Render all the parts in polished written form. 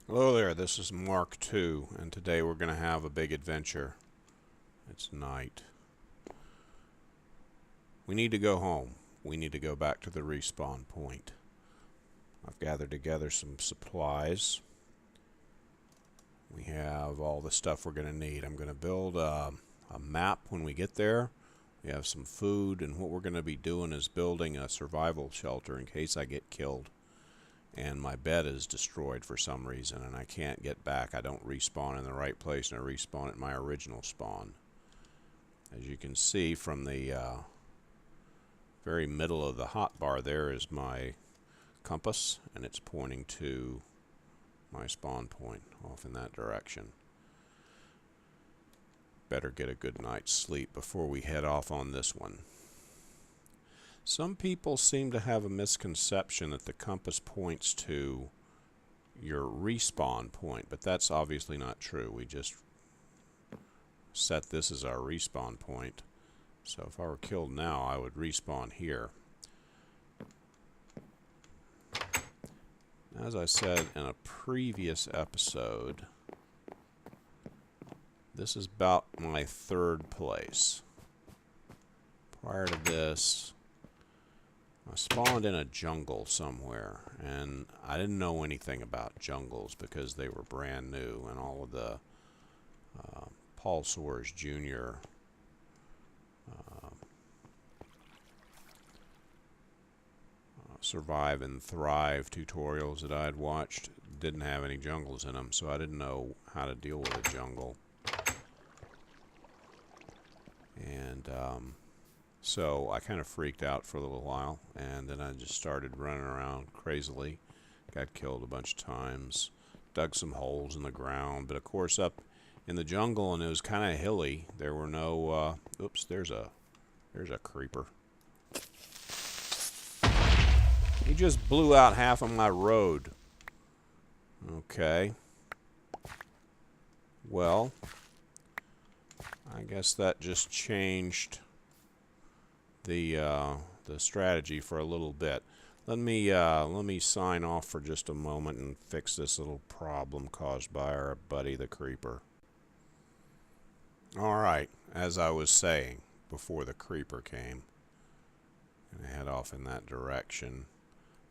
Hello there, this is Mark II, and today we're going to have a big adventure. It's night. We need to go home. We need to go back to the respawn point. I've gathered together some supplies. We have all the stuff we're going to need. I'm going to build a map when we get there. We have some food, and what we're going to be doing is building a survival shelter in case I get killed and my bed is destroyed for some reason and I can't get back. I don't respawn in the right place and I respawn at my original spawn. As you can see from the very middle of the hotbar there is my compass, and it's pointing to my spawn point off in that direction. Better get a good night's sleep before we head off on this one. Some people seem to have a misconception that the compass points to your respawn point, but that's obviously not true. We just set this as our respawn point. So if I were killed now, I would respawn here. As I said in a previous episode, this is about my third place. Prior to this, I spawned in a jungle somewhere, and I didn't know anything about jungles because they were brand new, and all of the Paul Soares Jr. Survive and Thrive tutorials that I had watched didn't have any jungles in them, so I didn't know how to deal with a jungle. And so I kind of freaked out for a little while, and then I just started running around crazily. Got killed a bunch of times, dug some holes in the ground, but of course up in the jungle, and it was kind of hilly, there were no oops, there's a creeper. He just blew out half of my road. Okay. Well, I guess that just changed the strategy for a little bit. Let me sign off for just a moment and fix this little problem caused by our buddy the creeper. All right, as I was saying before the creeper came, and head off in that direction.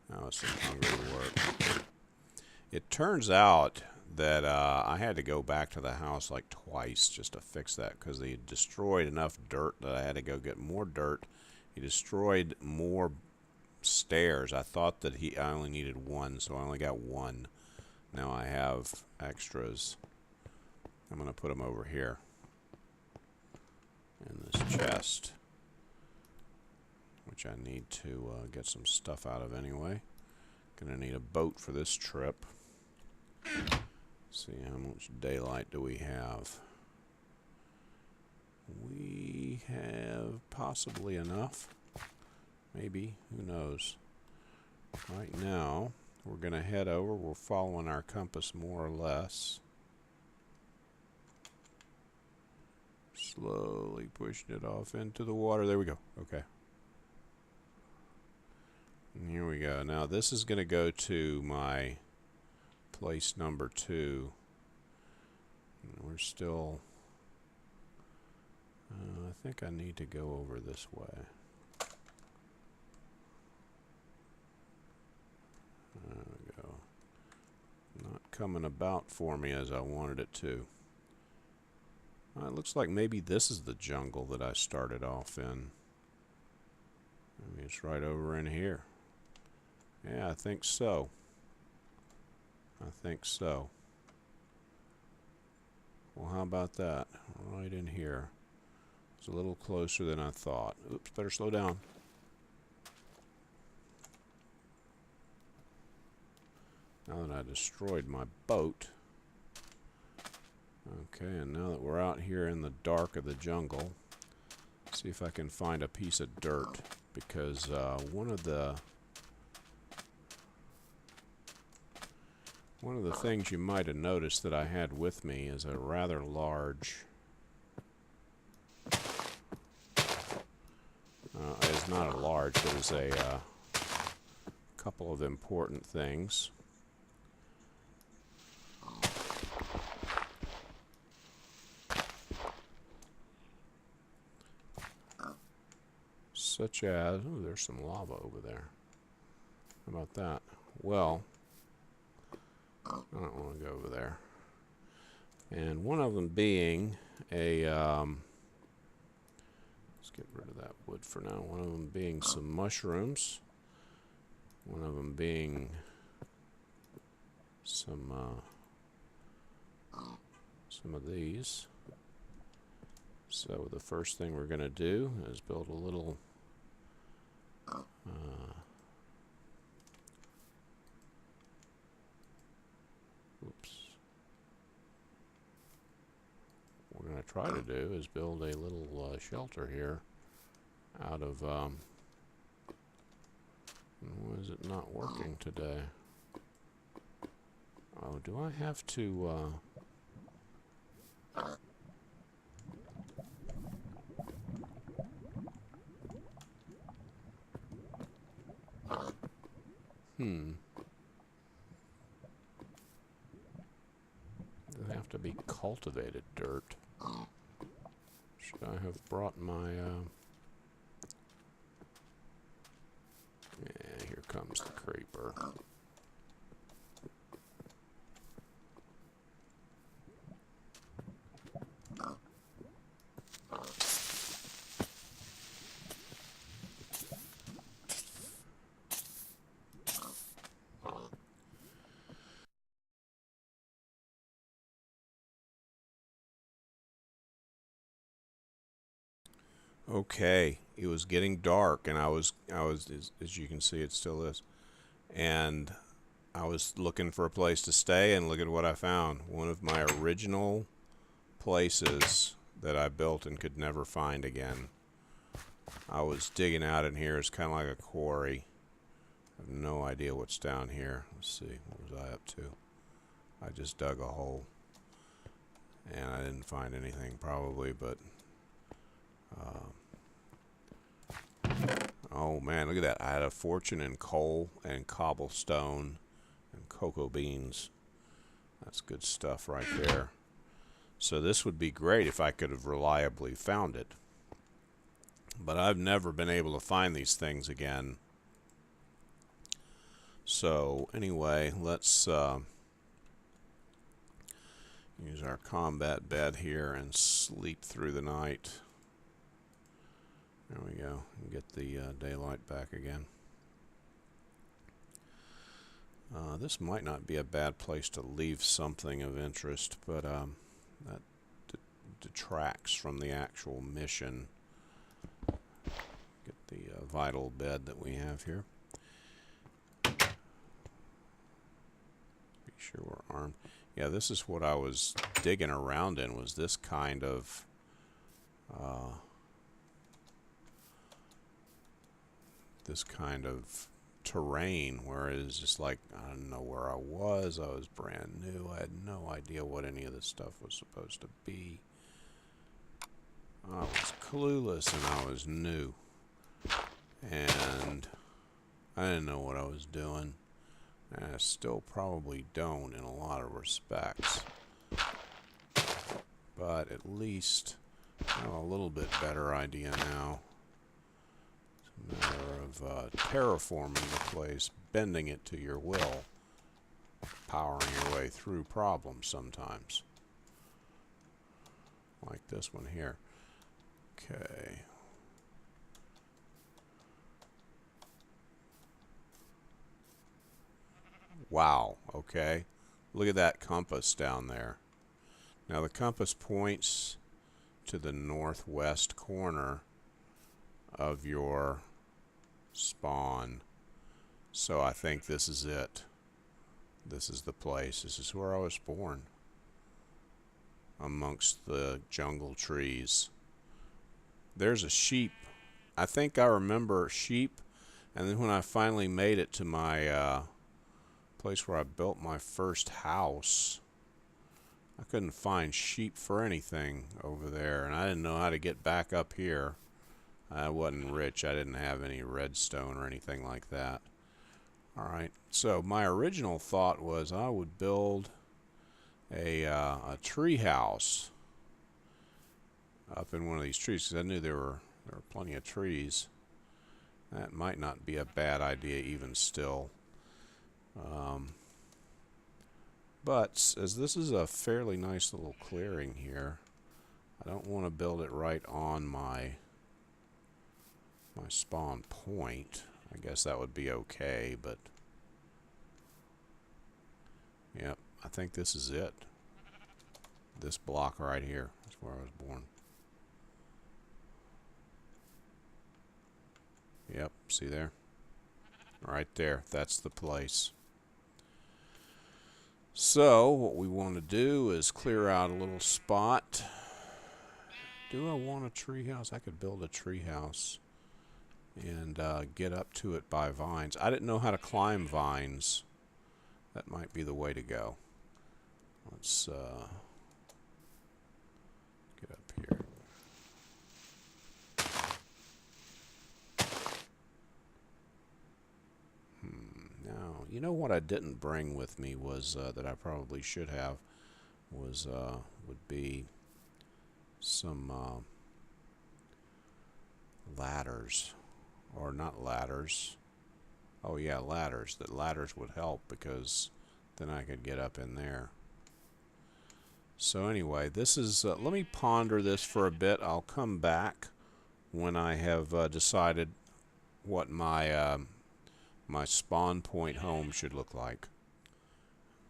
Now it's some hungry work. It turns out that I had to go back to the house like twice just to fix that because they had destroyed enough dirt that I had to go get more dirt. He destroyed more stairs. I thought that I only needed one, so I only got one. Now I have extras. I'm going to put them over here in this chest, which I need to get some stuff out of anyway. Gonna need a boat for this trip. See how much daylight do we have. We have possibly enough. Maybe, who knows. Right now, we're gonna head over. We're following our compass more or less. Slowly pushing it off into the water. There we go. Okay. And here we go. Now this is going to go to my place number 2. And we're still... I think I need to go over this way. There we go. Not coming about for me as I wanted it to. It looks like maybe this is the jungle that I started off in. Maybe it's right over in here. Yeah, I think so. I think so. Well, how about that? Right in here. It's a little closer than I thought. Oops, better slow down. Now that I destroyed my boat. Okay, and now that we're out here in the dark of the jungle, see if I can find a piece of dirt, because one of the things you might have noticed that I had with me is a rather large, it's not a large, but it's a couple of important things. such as, oh, there's some lava over there. How about that? Well, I don't want to go over there. And one of them being a, let's get rid of that wood for now. One of them being some mushrooms. One of them being some of these. So the first thing we're going to do is build a little oops. What we're going to try to do is build a little shelter here out of why is it not working today? Oh, do I have to Does it have to be cultivated dirt? Should I have brought my yeah, here comes the creeper. Okay, it was getting dark, and I was as you can see, it still is. And I was looking for a place to stay, and look at what I found. One of my original places that I built and could never find again. I was digging out in here. It's kind of like a quarry. I have no idea what's down here. Let's see, what was I up to? I just dug a hole, and I didn't find anything probably, but oh man, look at that. I had a fortune in coal and cobblestone and cocoa beans. That's good stuff right there. So this would be great if I could have reliably found it. But I've never been able to find these things again. So anyway, let's use our combat bed here and sleep through the night. There we go. Get the daylight back again. This might not be a bad place to leave something of interest, but that detracts from the actual mission. Get the vital bed that we have here. Be sure we're armed. Yeah, this is what I was digging around in, was this kind of terrain where it was just like, I don't know where I was brand new, I had no idea what any of this stuff was supposed to be. I was clueless and I was new, and I didn't know what I was doing, and I still probably don't in a lot of respects, but at least I have a little bit better idea now. It's a matter of terraforming the place, bending it to your will, powering your way through problems sometimes. Like this one here. Okay. Wow, okay. Look at that compass down there. Now the compass points to the northwest corner of your spawn. So I think this is it. This is the place. This is where I was born. Amongst the jungle trees. There's a sheep. I think I remember sheep. And then when I finally made it to my place where I built my first house, I couldn't find sheep for anything over there. And I didn't know how to get back up here. I wasn't rich. I didn't have any redstone or anything like that. Alright, so my original thought was I would build a tree house up in one of these trees, because I knew there were plenty of trees. That might not be a bad idea even still. But as this is a fairly nice little clearing here, I don't want to build it right on my spawn point. I guess that would be okay, but yep, I think this is it. This block right here is where I was born. Yep, see there? Right there, that's the place. So, what we want to do is clear out a little spot. Do I want a treehouse? I could build a treehouse and get up to it by vines. I didn't know how to climb vines. That might be the way to go. Let's get up here. Now, you know what I didn't bring with me was that I probably should have was would be some ladders, or not ladders. Oh yeah, ladders. That ladders would help because then I could get up in there. So anyway, this is. Let me ponder this for a bit. I'll come back when I have decided what my my spawn point home should look like.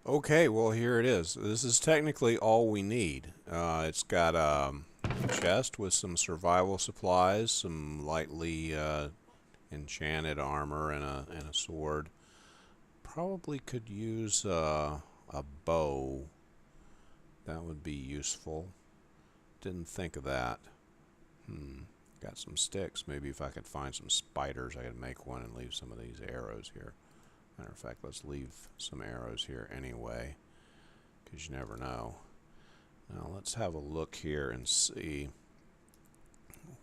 Okay, well here it is. This is technically all we need. It's got a chest with some survival supplies, some lightly enchanted armor, and a sword. Probably could use a bow. That would be useful. Didn't think of that. Got some sticks. Maybe if I could find some spiders, I could make one and leave some of these arrows here. Matter of fact, let's leave some arrows here anyway, because you never know. Now let's have a look here and see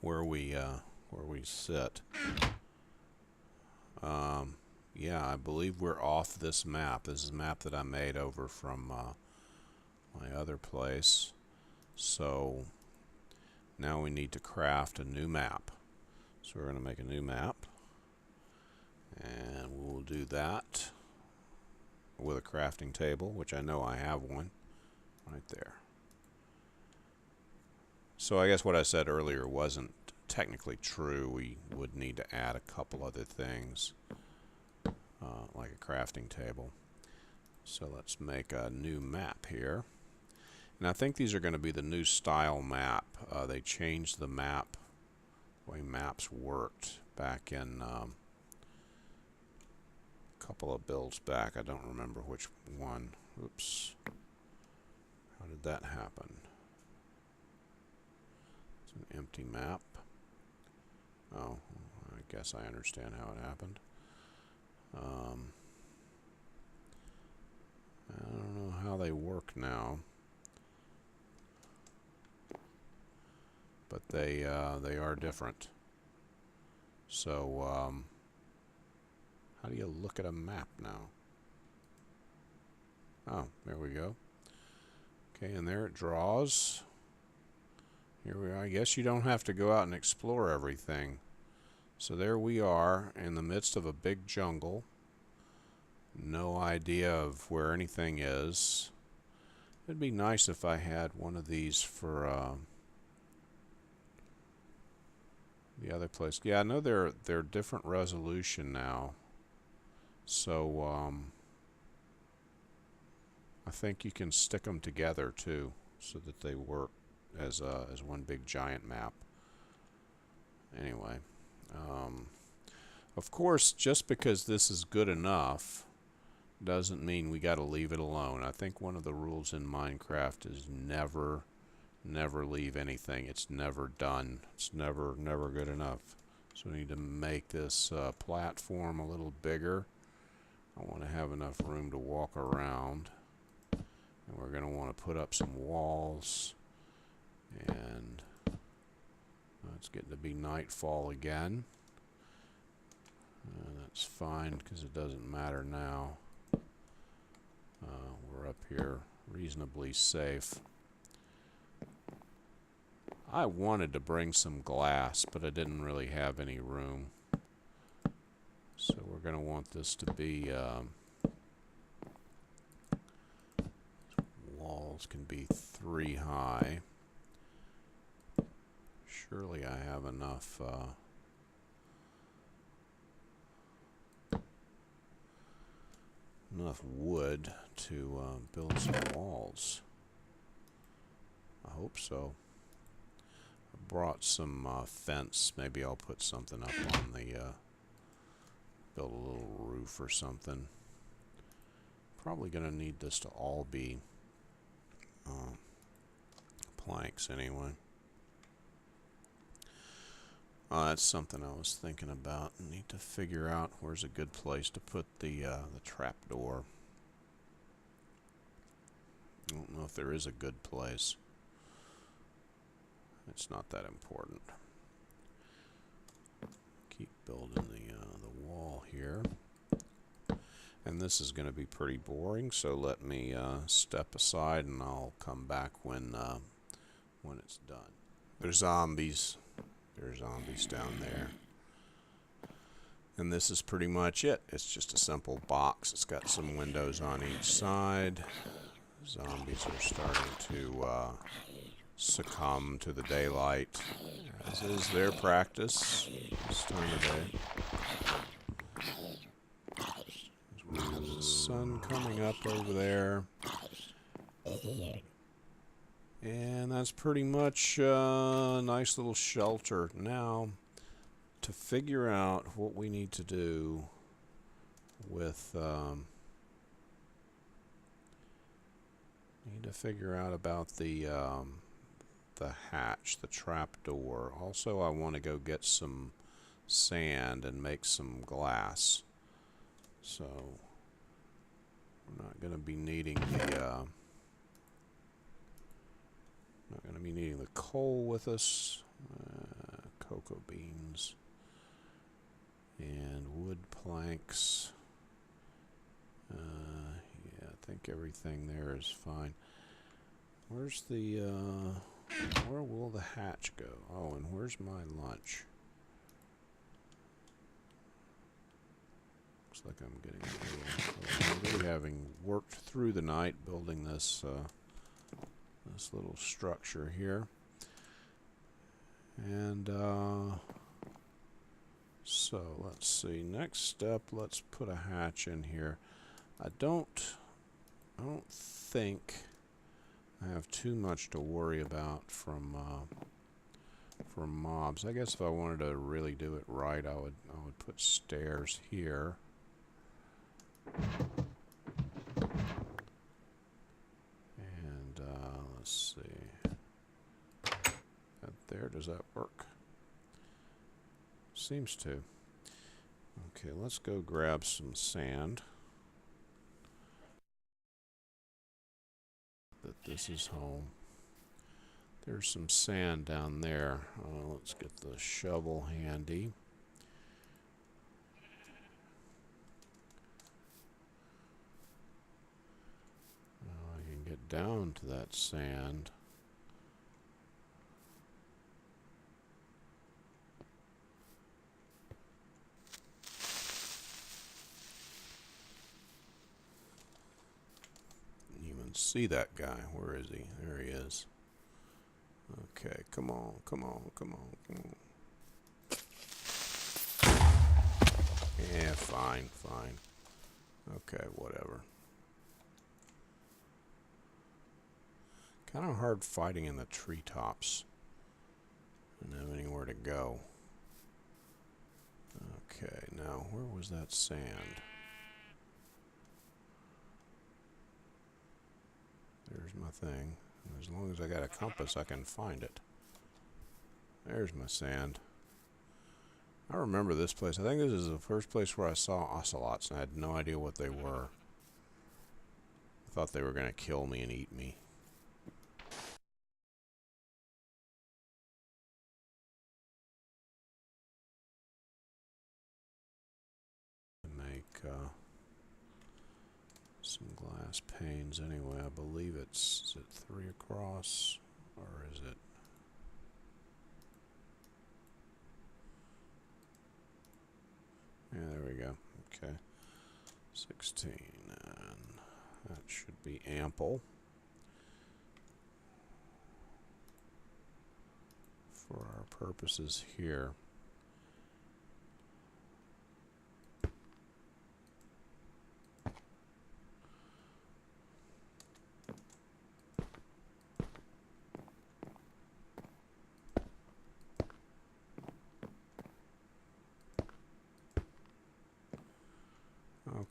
where we sit. Yeah, I believe we're off this map. This is a map that I made over from my other place. So now we need to craft a new map. So we're going to make a new map. And we'll do that with a crafting table, which I know I have one right there. So I guess what I said earlier wasn't technically true. We would need to add a couple other things, like a crafting table. So let's make a new map here. And I think these are going to be the new style map. They changed the map, the way maps worked back in a couple of builds back. I don't remember which one. Oops. How did that happen? It's an empty map. Oh, I guess I understand how it happened. I don't know how they work now, but they are different. So how do you look at a map now? Oh, there we go. Okay, and there it draws. Here we are. I guess you don't have to go out and explore everything. So there we are in the midst of a big jungle. No idea of where anything is. It'd be nice if I had one of these for the other place. Yeah, I know they're different resolution now. So I think you can stick them together too, so that they work as one big giant map. Anyway, of course, just because this is good enough doesn't mean we got to leave it alone. I think one of the rules in Minecraft is never leave anything. It's never done. It's never good enough. So we need to make this platform a little bigger. I want to have enough room to walk around. And we're going to want to put up some walls. And it's getting to be nightfall again. That's fine because it doesn't matter now. We're up here reasonably safe. I wanted to bring some glass, but I didn't really have any room. going to want this to be, walls can be 3 high. Surely I have enough, enough wood to build some walls. I hope so. I brought some fence. Maybe I'll put something up on the, build a little roof or something. Probably going to need this to all be planks anyway. That's something I was thinking about. I need to figure out where's a good place to put the trapdoor. I don't know if there is a good place. It's not that important. Keep building the wall here. And this is going to be pretty boring, so let me step aside and I'll come back when it's done. There's zombies. There's zombies down there. And this is pretty much it. It's just a simple box. It's got some windows on each side. Zombies are starting to succumb to the daylight, as is their practice this time of day. There's the sun coming up over there. And that's pretty much a nice little shelter. Now, to figure out what we need to do with, need to figure out about the hatch, the trap door. Also, I want to go get some sand and make some glass. So, we're not going to be needing the not going to be needing the coal with us. Cocoa beans and wood planks. Yeah, I think everything there is fine. Where's the where will the hatch go? Oh, and where's my lunch? Looks like I'm getting a little, having worked through the night building this this little structure here. And so let's see, next step, let's put a hatch in here. I don't think I have too much to worry about from mobs. I guess if I wanted to really do it right, I would put stairs here. And let's see. That there, does that work? Seems to. Okay, let's go grab some sand. That this is home. There's some sand down there. Let's get the shovel handy. I can get down to that sand. See that guy. Where is he? There he is. Okay, come on, come on, come on, come on. Yeah, fine, fine. Okay, whatever. Kind of hard fighting in the treetops. I don't have anywhere to go. Okay, now where was that sand? There's my thing. As long as I got a compass, I can find it. There's my sand. I remember this place. I think this is the first place where I saw ocelots, and I had no idea what they were. I thought they were going to kill me and eat me. Make some glass panes anyway. I believe is it 3 across, or is it? Yeah, there we go. Okay. 16, and that should be ample for our purposes here.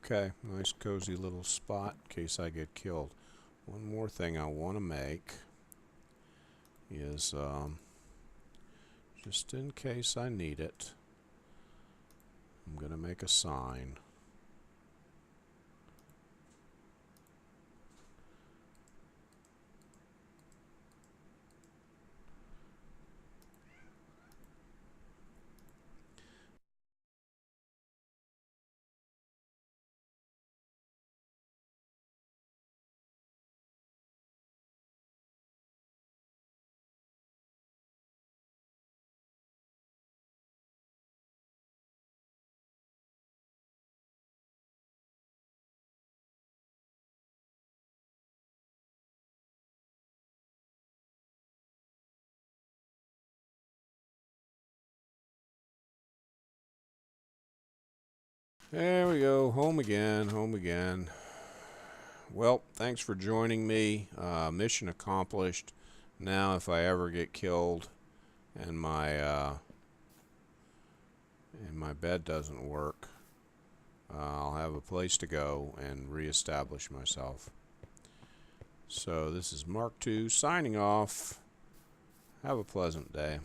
Okay, nice cozy little spot in case I get killed. One more thing I want to make is, just in case I need it, I'm going to make a sign. There we go, home again, home again. Well, thanks for joining me. Mission accomplished. Now, if I ever get killed and my bed doesn't work, I'll have a place to go and reestablish myself. So this is Mark II signing off. Have a pleasant day.